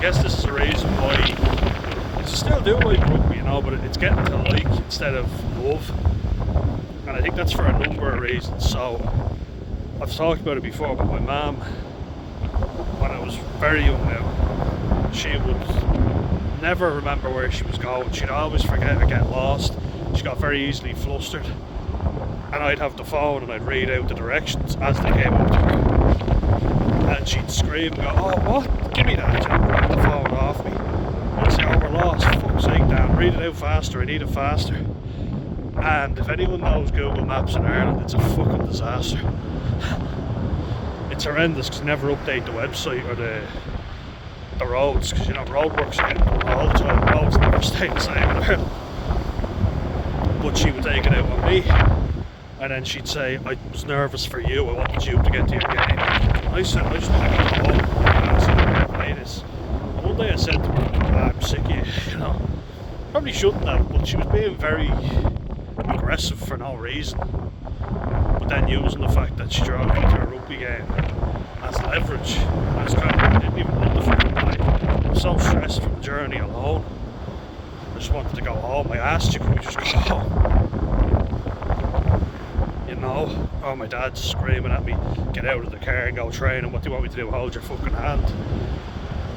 guess this is the reason why I still do like rugby, but it's getting to like instead of love. And I think that's for a number of reasons. So, I've talked about it before, but my mum, when I was very young now, she would never remember where she was going. She'd always forget or get lost. She got very easily flustered. And I'd have the phone and I'd read out the directions as they came up to her. And she'd scream and go, "Oh, what? Give me that." She'd grab the phone off me. I'd say, "Oh, we're lost. For fuck's sake, Dan. Read it out faster. I need it faster." And if anyone knows Google Maps in Ireland, it's a fucking disaster. It's horrendous because you never update the website or the roads, because roadworks are getting done all the time. Roads never stay the same in Ireland. But she would take it out on me, and then she'd say, "I was nervous for you. I wanted you to get to your game." I said, "I just want to go home. I play this." And one day I said to her, "I'm sick of you, Probably shouldn't have, but she was being very aggressive for no reason. But then using the fact that she drove me to a rugby game as leverage. I was I didn't even want the fucking play. I was so stressed from the journey alone. I just wanted to go home. I asked you, could we just go home? Oh, my dad's screaming at me, "Get out of the car and go training. What do you want me to do? Hold your fucking hand."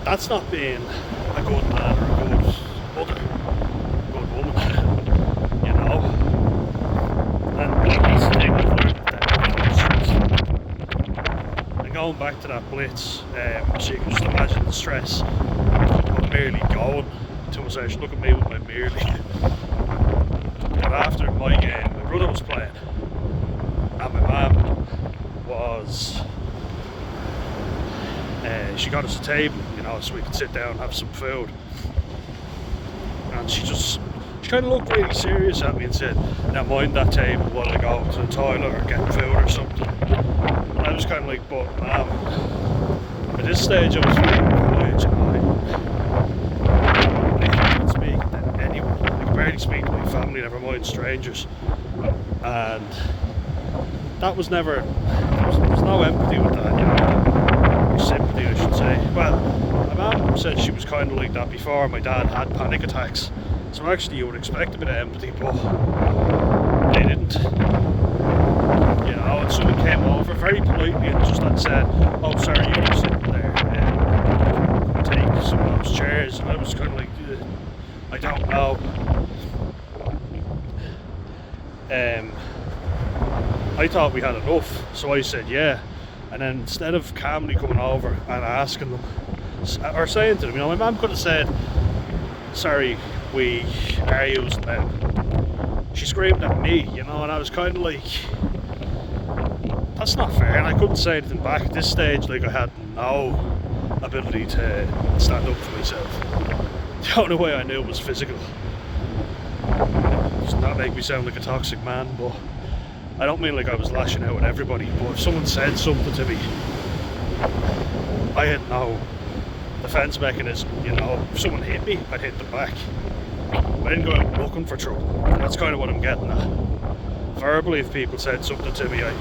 That's not being a good man or a good mother, a good woman, And that's the thing I've learned. And going back to that blitz, so you can just imagine the stress of merely going to a session. Look at me with my merely. But after my game, my brother was playing. And my mum was, she got us a table, so we could sit down and have some food. And she kind of looked really serious at me and said, "Now mind that table while I go to the toilet or get food or something." And I was kind of like, "But mum," at this stage I was feeling quiet, I couldn't speak to anyone. I could barely speak to my family, never mind strangers. And that was never, there was no empathy with that, or sympathy I should say. Well, my mum said she was kind of like that before my dad had panic attacks, so actually you would expect a bit of empathy, but they didn't. And someone came over very politely and just said, "Oh, sorry, you were sitting there, take some of those chairs." And I was kind of like, I don't know. I thought we had enough, so I said yeah. And then instead of calmly coming over and asking them, or saying to them, my mum could have said, "Sorry, we are using them." She screamed at me, and I was kind of like, that's not fair. And I couldn't say anything back at this stage. Like, I had no ability to stand up for myself. The only way I knew was physical. Does not make me sound like a toxic man, but I don't mean like I was lashing out at everybody, but if someone said something to me, I had no defense mechanism, If someone hit me, I'd hit them back. I didn't go out looking for trouble. That's kind of what I'm getting at. Verbally, if people said something to me, I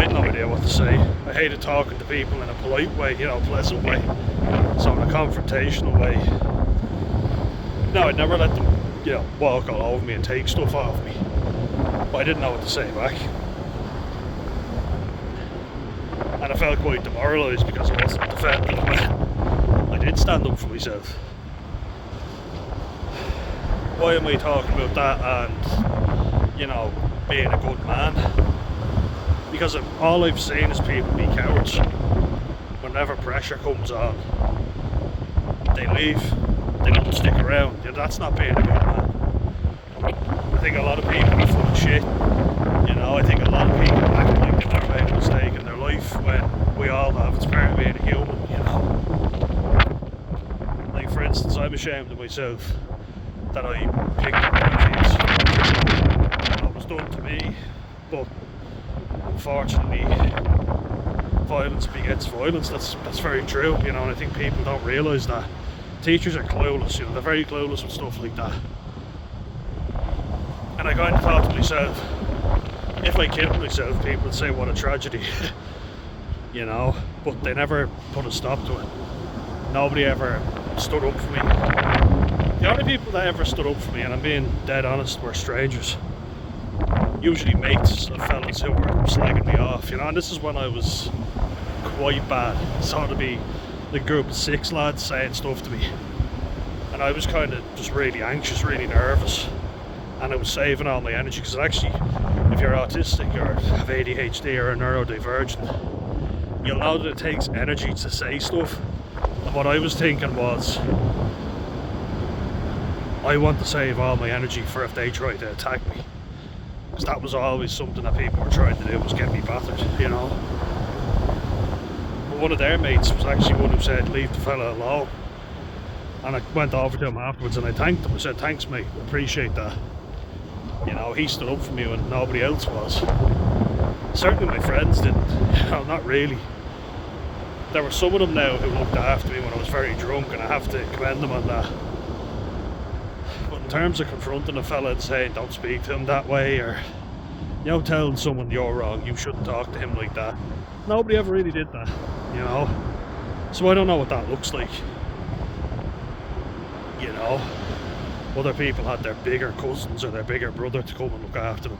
had no idea what to say. I hated talking to people in a polite way, pleasant way. So in a confrontational way. No, I'd never let them, walk all over me and take stuff off me. But I didn't know what to say back. And I felt quite demoralised because I wasn't defending them. I did stand up for myself. Why am I talking about that and, being a good man? Because all I've seen is people be cowards. Whenever pressure comes on, they leave. They don't stick around. That's not being a good man. I think a lot of people are full of shit. I think a lot of people act like they've never made a mistake in their life when we all have. It's part of being a human, Like, for instance, I'm ashamed of myself that I picked up my kids. It was done to me, but unfortunately, violence begets violence. That's very true, and I think people don't realise that. Teachers are clueless, they're very clueless with stuff like that. And I kind of thought to myself, if I killed myself, people would say what a tragedy, but they never put a stop to it. Nobody ever stood up for me. The only people that ever stood up for me, and I'm being dead honest, were strangers. Usually mates of fellas who were slagging me off, you know, and this is when I was quite bad. So to be the group of 6 lads saying stuff to me, and I was kind of just really anxious, really nervous, and I was saving all my energy, because actually, if you're autistic or have ADHD or a neurodivergent, you'll know that it takes energy to say stuff. And what I was thinking was, I want to save all my energy for if they try to attack me, because that was always something that people were trying to do, was get me battered, you know. But one of their mates was actually one who said, leave the fella alone. And I went over to him afterwards and I thanked him. I said, thanks mate, appreciate that. You know, he stood up for me when nobody else was. Certainly my friends didn't, you know, not really. There were some of them now who looked after me when I was very drunk, and I have to commend them on that. But in terms of confronting a fella and saying don't speak to him that way, or, you know, telling someone you're wrong, you shouldn't talk to him like that, nobody ever really did that, you know. So I don't know what that looks like. You know, other people had their bigger cousins or their bigger brother to come and look after them,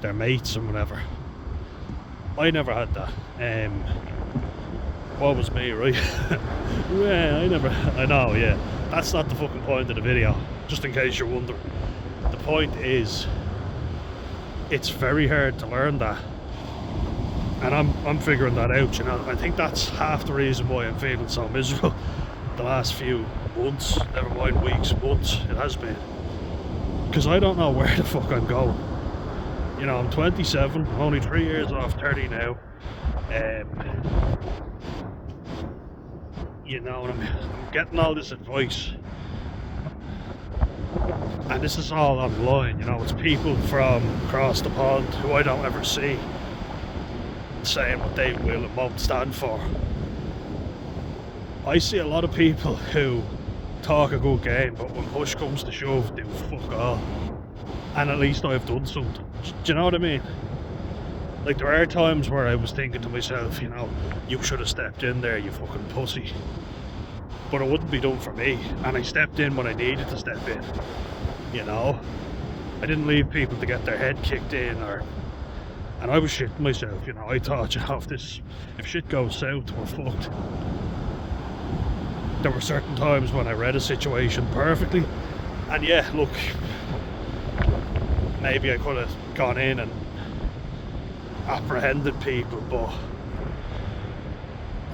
their mates and whatever. I never had that. What was me, right? Yeah, I know, yeah. That's not the fucking point of the video, just in case you're wondering. The point is, it's very hard to learn that. And I'm figuring that out, you know. I think that's half the reason why I'm feeling so miserable the last few months, never mind weeks, months, it has been. Because I don't know where the fuck I'm going. You know, I'm 27, I'm only 3 years off 30 now. You know, and I'm getting all this advice, and this is all online, you know. It's people from across the pond who I don't ever see saying what they will and won't stand for. I see a lot of people who talk a good game, but when push comes to shove, do fuck all. And at least I've done something. Do you know what I mean? Like, there are times where I was thinking to myself, you know, you should have stepped in there, you fucking pussy. But it wouldn't be done for me, and I stepped in when I needed to step in, you know. I didn't leave people to get their head kicked in, and I was shitting myself, you know. I thought, you know, if shit goes south, we're fucked. There were certain times when I read a situation perfectly, and yeah, look, maybe I could have gone in and apprehended people, but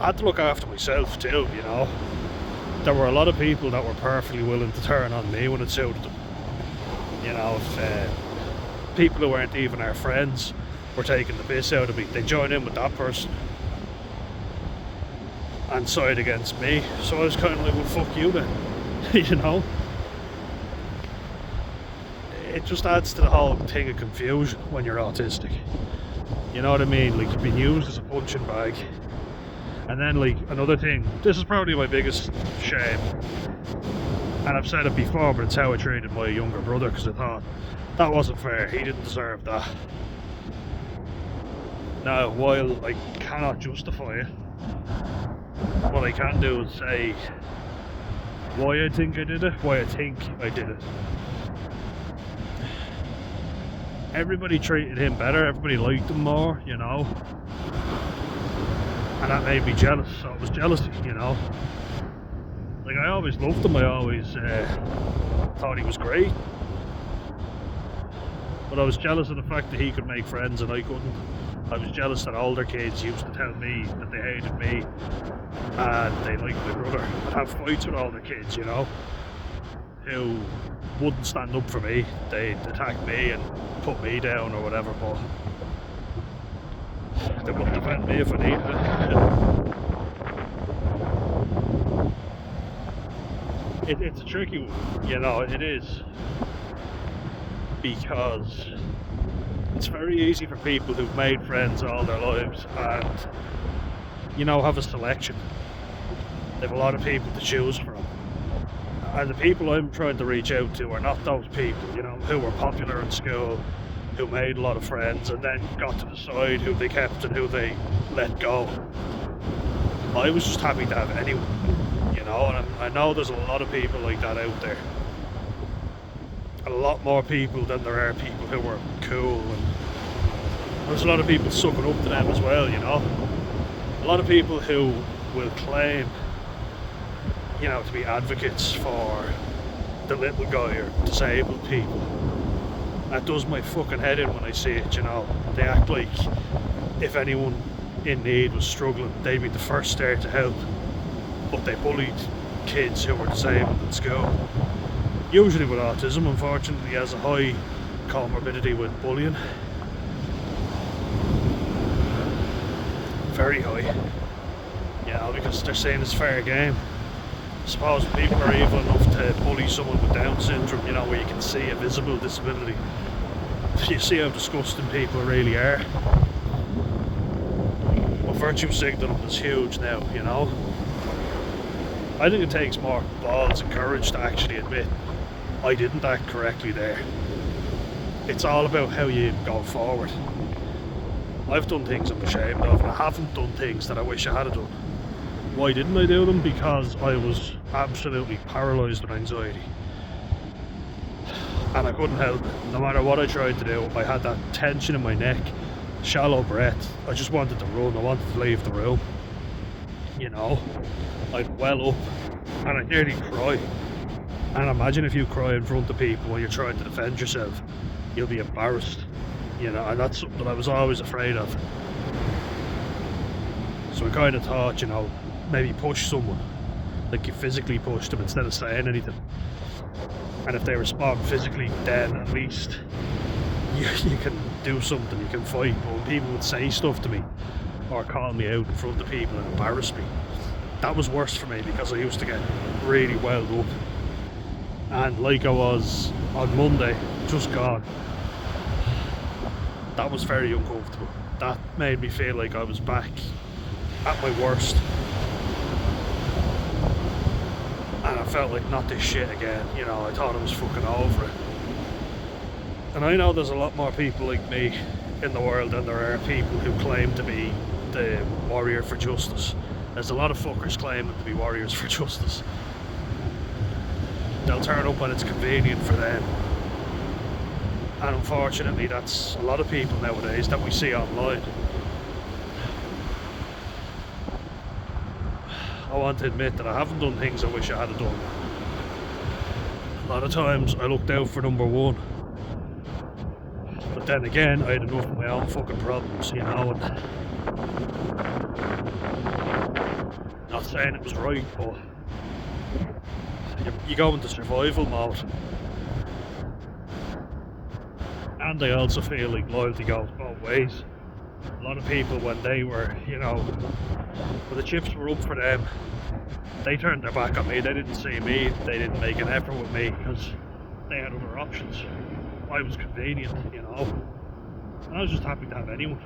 I had to look after myself too, you know. There were a lot of people that were perfectly willing to turn on me when it suited them. You know, if people who weren't even our friends were taking the piss out of me, they join in with that person and side against me. So I was kind of like, well, fuck you then. You know, it just adds to the whole thing of confusion when you're autistic. You know what I mean? Like, you've been used as a punching bag. And then, like, another thing, this is probably my biggest shame, and I've said it before, but it's how I treated my younger brother, because I thought that wasn't fair. He didn't deserve that. Now, while I cannot justify it, what I can do is say why I think I did it, why I think I did it. Everybody treated him better, everybody liked him more, you know. And that made me jealous, so it was jealousy, you know. Like, I always loved him, I always thought he was great. But I was jealous of the fact that he could make friends and I couldn't. I was jealous that older kids used to tell me that they hated me and they liked my brother. I'd have fights with older kids, you know, who wouldn't stand up for me. They'd attack me and put me down or whatever, but they wouldn't defend me if I needed it. It's a tricky one, you know, it is. Because it's very easy for people who've made friends all their lives and, you know, have a selection. They have a lot of people to choose from. And the people I'm trying to reach out to are not those people, you know, who were popular in school, who made a lot of friends and then got to decide who they kept and who they let go. I was just happy to have anyone. you know, and I know there's a lot of people like that out there. A lot more people than there are people who are cool, and there's a lot of people sucking up to them as well, you know. A lot of people who will claim, you know, to be advocates for the little guy or disabled people. That does my fucking head in when I see it, you know. They act like if anyone in need was struggling, they'd be the first there to help. But they bullied kids who were disabled in school. Usually with autism, unfortunately, has a high comorbidity with bullying. Very high. You know, because they're saying it's fair game. I suppose people are evil enough to bully someone with Down syndrome, you know, where you can see a visible disability. You see how disgusting people really are. But virtue signaling is huge now, you know. I think it takes more balls and courage to actually admit I didn't act correctly there. It's all about how you go forward. I've done things I'm ashamed of, and I haven't done things that I wish I had done. Why didn't I do them? Because I was absolutely paralysed with anxiety. And I couldn't help it. No matter what I tried to do, I had that tension in my neck, shallow breath. I just wanted to run, I wanted to leave the room. You know, I'd well up and I'd nearly cry. And imagine if you cry in front of people when you're trying to defend yourself, you'll be embarrassed. You know, and that's something that I was always afraid of. So I kind of thought, you know, maybe push someone, like you physically push them instead of saying anything. And if they respond physically, then at least you can do something, you can fight. But when people would say stuff to me or call me out in front of people and embarrass me, that was worse for me because I used to get really welled up. And like I was on Monday, just gone, that was very uncomfortable. That made me feel like I was back at my worst. And I felt like not this shit again, you know. I thought I was fucking over it. And I know there's a lot more people like me in the world than there are people who claim to be the warrior for justice. There's a lot of fuckers claiming to be warriors for justice. They'll turn up when it's convenient for them. And unfortunately that's a lot of people nowadays that we see online. I want to admit that I haven't done things I wish I had done. A lot of times I looked out for number one. But then again, I had enough of my own fucking problems, you know, and not saying it was right, but you go into survival mode. And I also feel like loyalty goes both ways. A lot of people, when they were, you know, when the chips were up for them, they turned their back on me. They didn't see me, they didn't make an effort with me because they had other options. I was convenient, you know, and I was just happy to have anyone.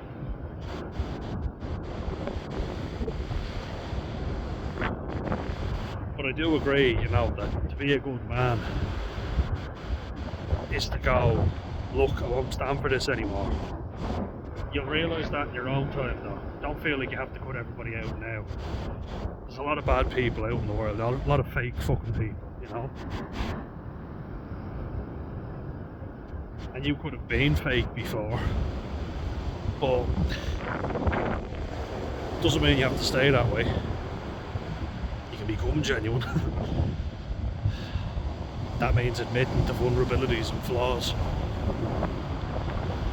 But I do agree, you know, that to be a good man is to go, look, I won't stand for this anymore. You'll realise that in your own time though. Don't feel like you have to cut everybody out now. There's a lot of bad people out in the world, a lot of fake fucking people, you know. And you could have been fake before, but doesn't mean you have to stay that way. You can become genuine. That means admitting to vulnerabilities and flaws.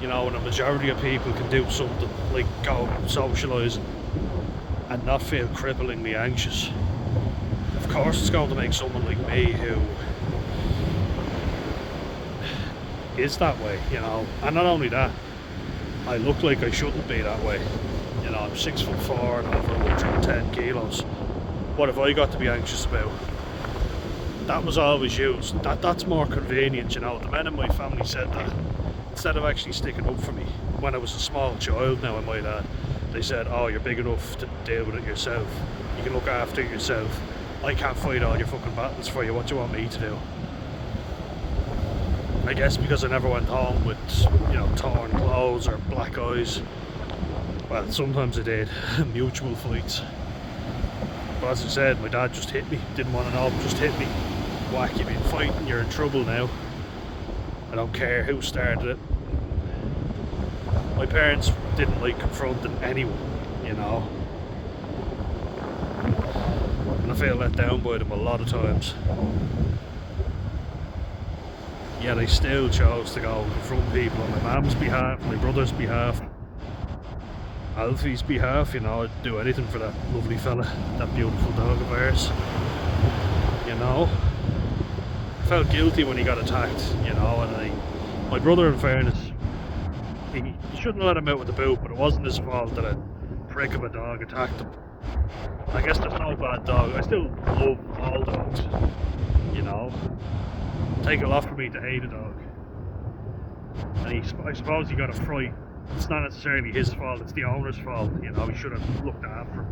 You know, and a majority of people can do something like go socialising and not feel cripplingly anxious. Of course it's going to make someone like me who is that way, you know. And not only that, I look like I shouldn't be that way. You know, I'm 6'4" and over 110 kilos. What have I got to be anxious about? That was always used. That's more convenient, you know. The men in my family said that. Instead of actually sticking up for me when I was a small child, now I might add, they said, oh, you're big enough to deal with it yourself, you can look after yourself, I can't fight all your fucking battles for you, what do you want me to do? I guess because I never went home with, you know, torn clothes or black eyes. Well, sometimes I did, mutual fights. But as I said, my dad just hit me. Didn't want to know, just hit me. Whack, you've been fighting, you're in trouble now. I don't care who started it. My parents didn't like confronting anyone, you know. And I feel let down by them a lot of times. Yet I still chose to go and confront people on my mum's behalf, my brother's behalf, Alfie's behalf, you know. I'd do anything for that lovely fella, that beautiful dog of ours, you know. I felt guilty when he got attacked, you know, and my brother, in fairness, he shouldn't have let him out with the boot, but it wasn't his fault that a prick of a dog attacked him. I guess there's no bad dog. I still love all dogs, you know. Take a lot for me to hate a dog. And I suppose he got a fright. It's not necessarily his fault, it's the owner's fault, you know. He should have looked after him.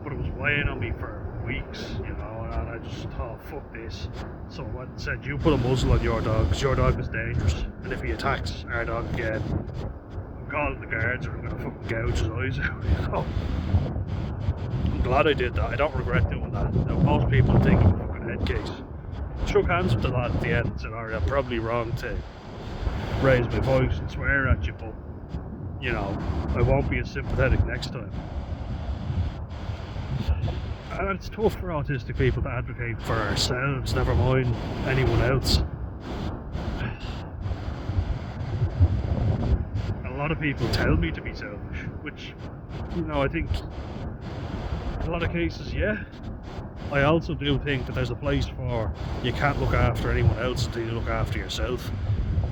But it was weighing on me for weeks, you know, and I just thought, fuck this. So I went and said, you put a muzzle on your dog, because your dog is dangerous. And if he attacks our dog again, I'm calling the guards or I'm going to fucking gouge his eyes out, you know. I'm glad I did that. I don't regret doing that. Now, most people think I'm a fucking head case. Shook hands with the lad at the end and said, alright, I'm probably wrong to raise my voice and swear at you, but, you know, I won't be as sympathetic next time. And it's tough for autistic people to advocate for ourselves, never mind anyone else. A lot of people tell me to be selfish, which, you know, I think in a lot of cases, yeah. I also do think that there's a place for you can't look after anyone else until you look after yourself.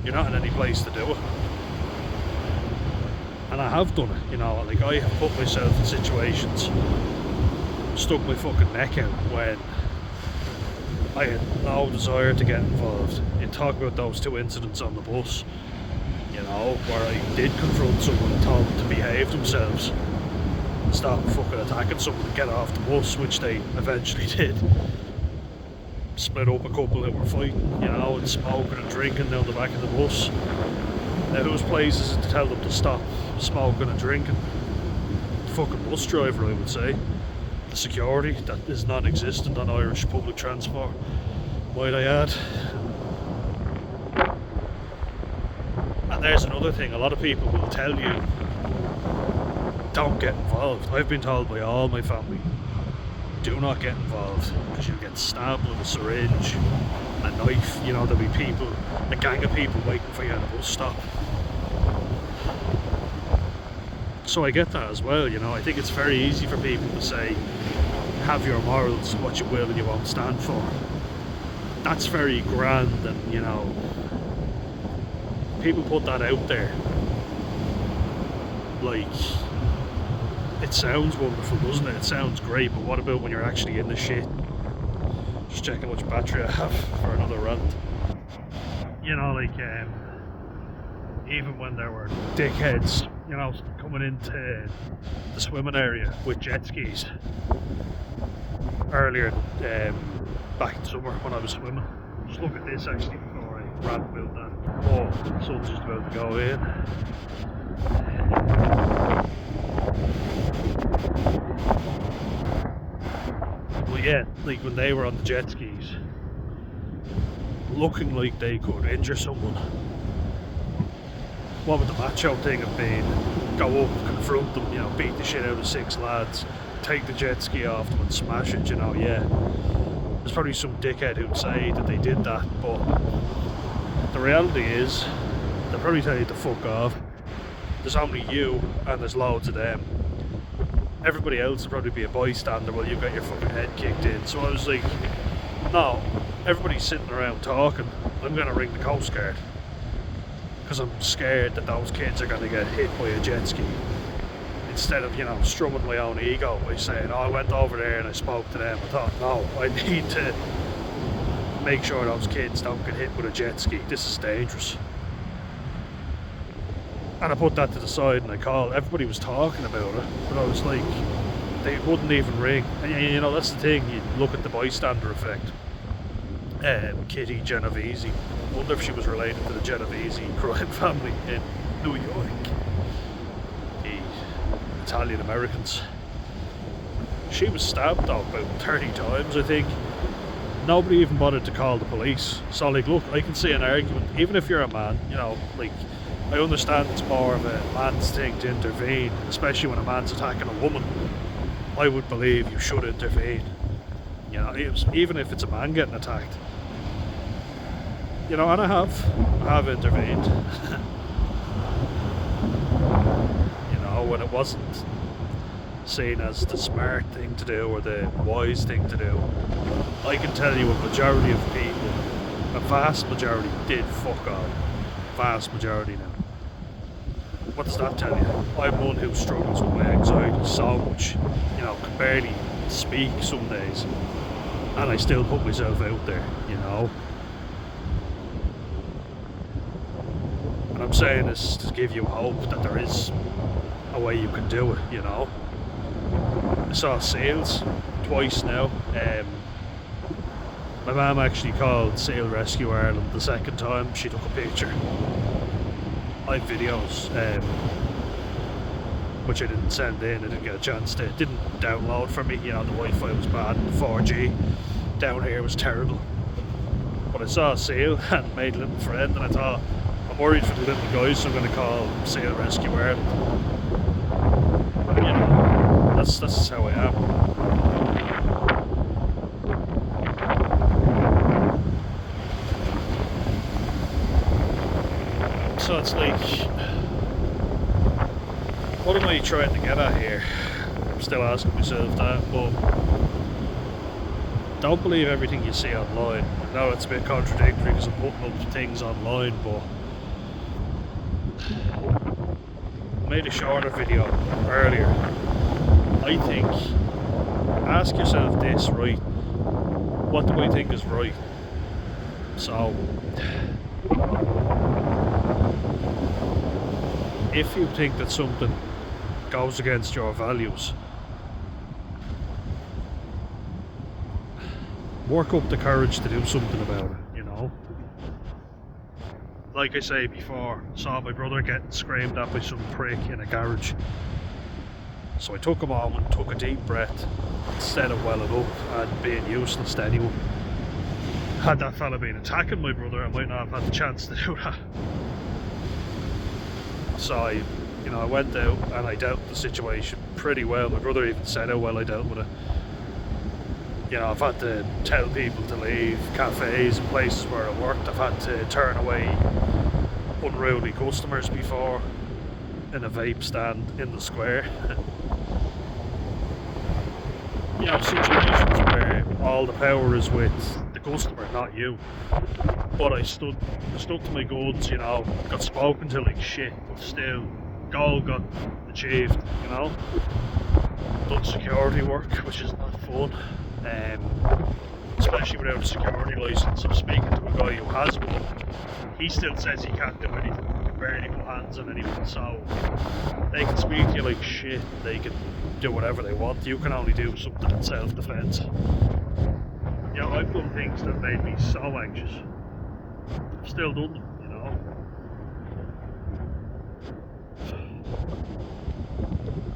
You're not in any place to do it. And I have done it, you know, like I have put myself in situations, stuck my fucking neck out when I had no desire to get involved. You talk about those two incidents on the bus, you know, where I did confront someone and told them to behave themselves. Stop fucking attacking someone and get off the bus, which they eventually did. Split up a couple that were fighting, you know, and smoking and drinking down the back of the bus. Now whose place is it to tell them to stop smoking and drinking? The fucking bus driver, I would say. The security that is non-existent on Irish public transport, might I add. And there's another thing, a lot of people will tell you, don't get involved. I've been told by all my family, do not get involved because you'll get stabbed with a syringe, a knife, you know, there'll be people, a gang of people waiting for you at a bus stop. So I get that as well, you know. I think it's very easy for people to say, have your morals, what you will and you won't stand for. That's very grand, and, you know, people put that out there like, it sounds wonderful, doesn't it? It sounds great, but what about when you're actually in the shit? Just checking how much battery I have for another rant. You know, like, even when there were dickheads, you know, coming into the swimming area with jet skis earlier, back in summer when I was swimming. Just look at this actually before I rant about that. Oh, the sun's just about to go in. Well, yeah, like when they were on the jet skis, looking like they could injure someone. What would the macho thing have been? Go up, confront them, you know, beat the shit out of 6 lads, take the jet ski off them and smash it, you know, yeah. There's probably some dickhead who'd say that they did that, but the reality is, they'll probably tell you to fuck off. There's only you, and there's loads of them. Everybody else will probably be a bystander while you got your fucking head kicked in. So I was like, no, everybody's sitting around talking, I'm gonna ring the Coast Guard. Because I'm scared that those kids are going to get hit by a jet ski. Instead of, you know, strumming my own ego by saying, oh, I went over there and I spoke to them. I thought, no, I need to make sure those kids don't get hit with a jet ski. This is dangerous. And I put that to the side and I called. Everybody was talking about it, but I was like, they wouldn't even ring. And you know, that's the thing, you look at the bystander effect. Kitty Genovese. I wonder if she was related to the Genovese crime family in New York. The Italian Americans. She was stabbed though about 30 times, I think. Nobody even bothered to call the police. So like, look, I can see an argument, even if you're a man, you know, like, I understand it's more of a man's thing to intervene, especially when a man's attacking a woman. I would believe you should intervene. You know, even if it's a man getting attacked. You know, and I have intervened. You know, when it wasn't seen as the smart thing to do or the wise thing to do. I can tell you a majority of people, a vast majority, did fuck all. Vast majority now. What does that tell you? I'm one who struggles with my anxiety so much, you know, can barely speak some days, and I still put myself out there, you know. And I'm saying this to give you hope that there is a way you can do it, you know. I saw seals twice now. My mum actually called Seal Rescue Ireland the second time. She took a picture. I have videos, which I didn't send in. I didn't get a chance to. It didn't download for me. You know, the Wi-Fi was bad. The 4G down here was terrible. But I saw a seal and made a little friend, and I thought, I'm worried for the little guys, so I'm going to call Seal Rescue Ireland. You know, that's how I am. So it's like, what am I trying to get at here? I'm still asking myself that, but don't believe everything you see online. I know it's a bit contradictory because I'm putting up things online, but I made a shorter video earlier. I think, ask yourself this, right? What do I think is right? So, if you think that something goes against your values, work up the courage to do something about it, you know? Like I say before, saw my brother getting screamed at by some prick in a garage. So I took a moment, took a deep breath, instead of welling up and being useless to anyone. Had that fella been attacking my brother, I might not have had the chance to do that. So I went out and I dealt with the situation pretty well. My brother even said how well I dealt with it. You know, I've had to tell people to leave cafes and places where I worked. I've had to turn away unruly customers before in a vape stand in the square. You know, situations where all the power is with the customer, not you. But I stuck to my guns, you know, got spoken to like shit, but still, goal got achieved, you know. Done security work, which is not fun, especially without a security licence. I'm speaking to a guy who has one. He still says he can't do anything, he can barely put hands on anyone, so they can speak to you like shit, they can do whatever they want. You can only do something in self-defence. You know, I've done things that made me so anxious. I've still done them, you know.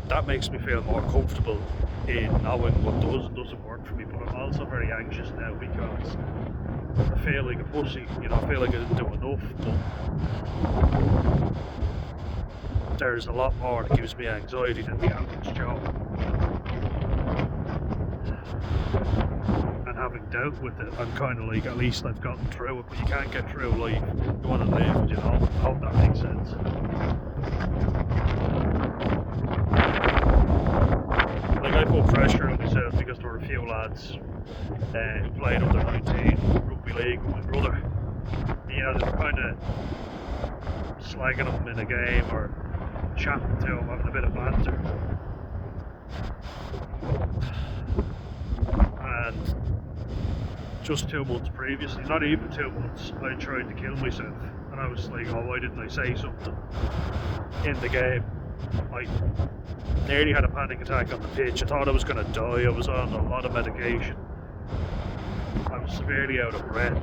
That makes me feel more comfortable in knowing what does and doesn't work for me, but I'm also very anxious now because I feel like a pussy, you know, I feel like I didn't do enough, but there's a lot more that gives me anxiety than the average job. And having dealt with it, I'm kind of like, at least I've gotten through it, but you can't get through life. You want to live, you know. I hope that makes sense. Like, I put pressure on myself because there were a few lads who played under 19 rugby league with my brother. You know, they were kind of slagging him in a game or chatting to him, having a bit of banter. And just 2 months previously, not even 2 months, I tried to kill myself. And I was like, oh, why didn't I say something in the game? I nearly had a panic attack on the pitch. I thought I was going to die. I was on a lot of medication. I was severely out of breath.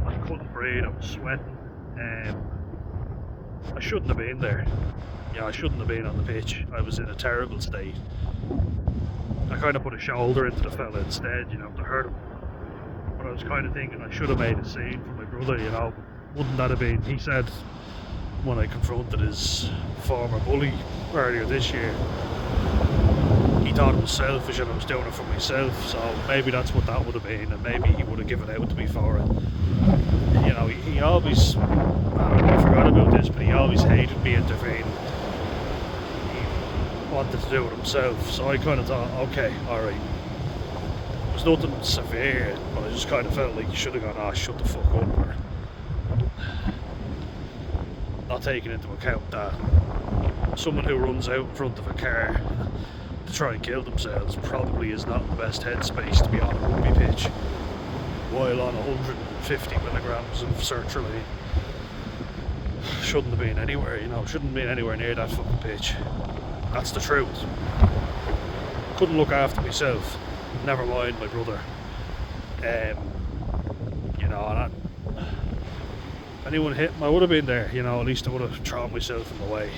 I couldn't breathe. I was sweating. I shouldn't have been there. Yeah, I shouldn't have been on the pitch. I was in a terrible state. I kind of put a shoulder into the fella instead, you know, to hurt him. But I was kind of thinking I should have made a scene for my brother, you know. Wouldn't that have been, he said when I confronted his former bully earlier this year, he thought it was selfish and I was doing it for myself, so maybe that's what that would have been, and maybe he would have given out to me for it. You know, he always, I forgot about this, but he always hated me intervening. He wanted to do it himself, so I kind of thought, okay, alright. It was nothing severe, but I just kind of felt like you should have gone, oh, shut the fuck up, or not taking into account that someone who runs out in front of a car to try and kill themselves probably is not in the best headspace to be on a rugby pitch while on 150 milligrams of sertraline. Shouldn't have been anywhere, you know, shouldn't have been anywhere near that fucking pitch. That's the truth. Couldn't look after myself, never mind my brother. You know, and if anyone hit him, I would have been there, you know, at least I would have thrown myself in the way.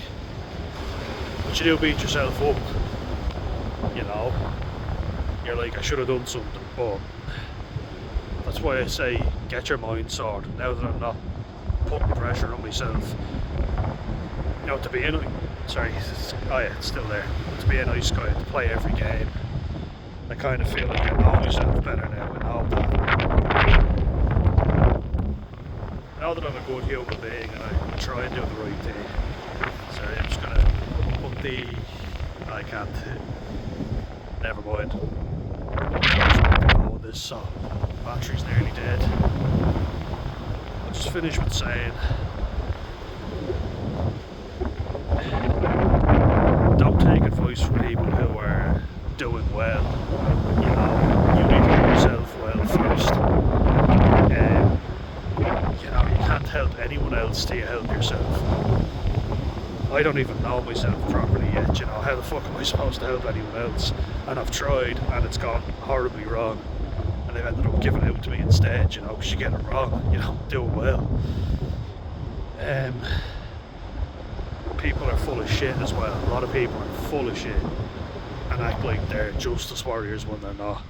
But you do beat yourself up, you know. You're like, I should have done something, but that's why I say get your mind sorted. Now that I'm not putting pressure on myself, you know, to be in, sorry, oh yeah, it's still there. To be a nice guy, to play every game, I kind of feel like I know myself better now. Now that I'm a good human being and I try and do the right thing. Sorry, I'm just gonna put the, I can't, never mind. This song, battery's nearly dead. I'll just finish with saying, don't take advice from people who are doing well. You know, you need to do yourself well first. You know, you can't help anyone else till you help yourself. I don't even know myself properly yet, you know, how the fuck am I supposed to help anyone else? And I've tried and it's gone horribly wrong. And they've ended up giving out to me instead, you know, because you get it wrong, you know, do it well. People are full of shit as well. A lot of people are full of shit and act like they're justice warriors when they're not.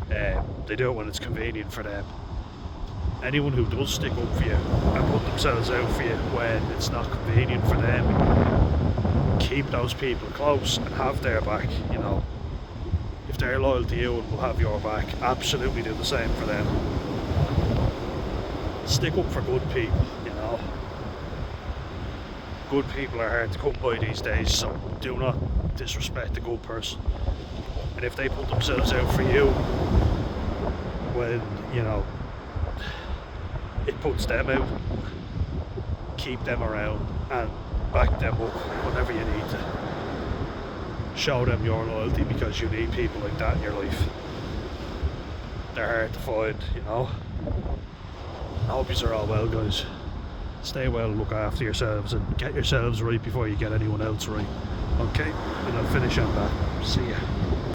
They do it when it's convenient for them. Anyone who does stick up for you and put themselves out for you when it's not convenient for them, keep those people close and have their back, you know. If they're loyal to you and will have your back, absolutely do the same for them. Stick up for good people, you know. Good people are hard to come by these days, so do not disrespect a good person. And if they put themselves out for you, when, you know, it puts them out, keep them around and back them up whenever you need to. Show them your loyalty, because you need people like that in your life. They're hard to find, you know. I hope you are all well, guys. Stay well, look after yourselves and get yourselves right before you get anyone else right. Okay, and I'll finish on that. See ya.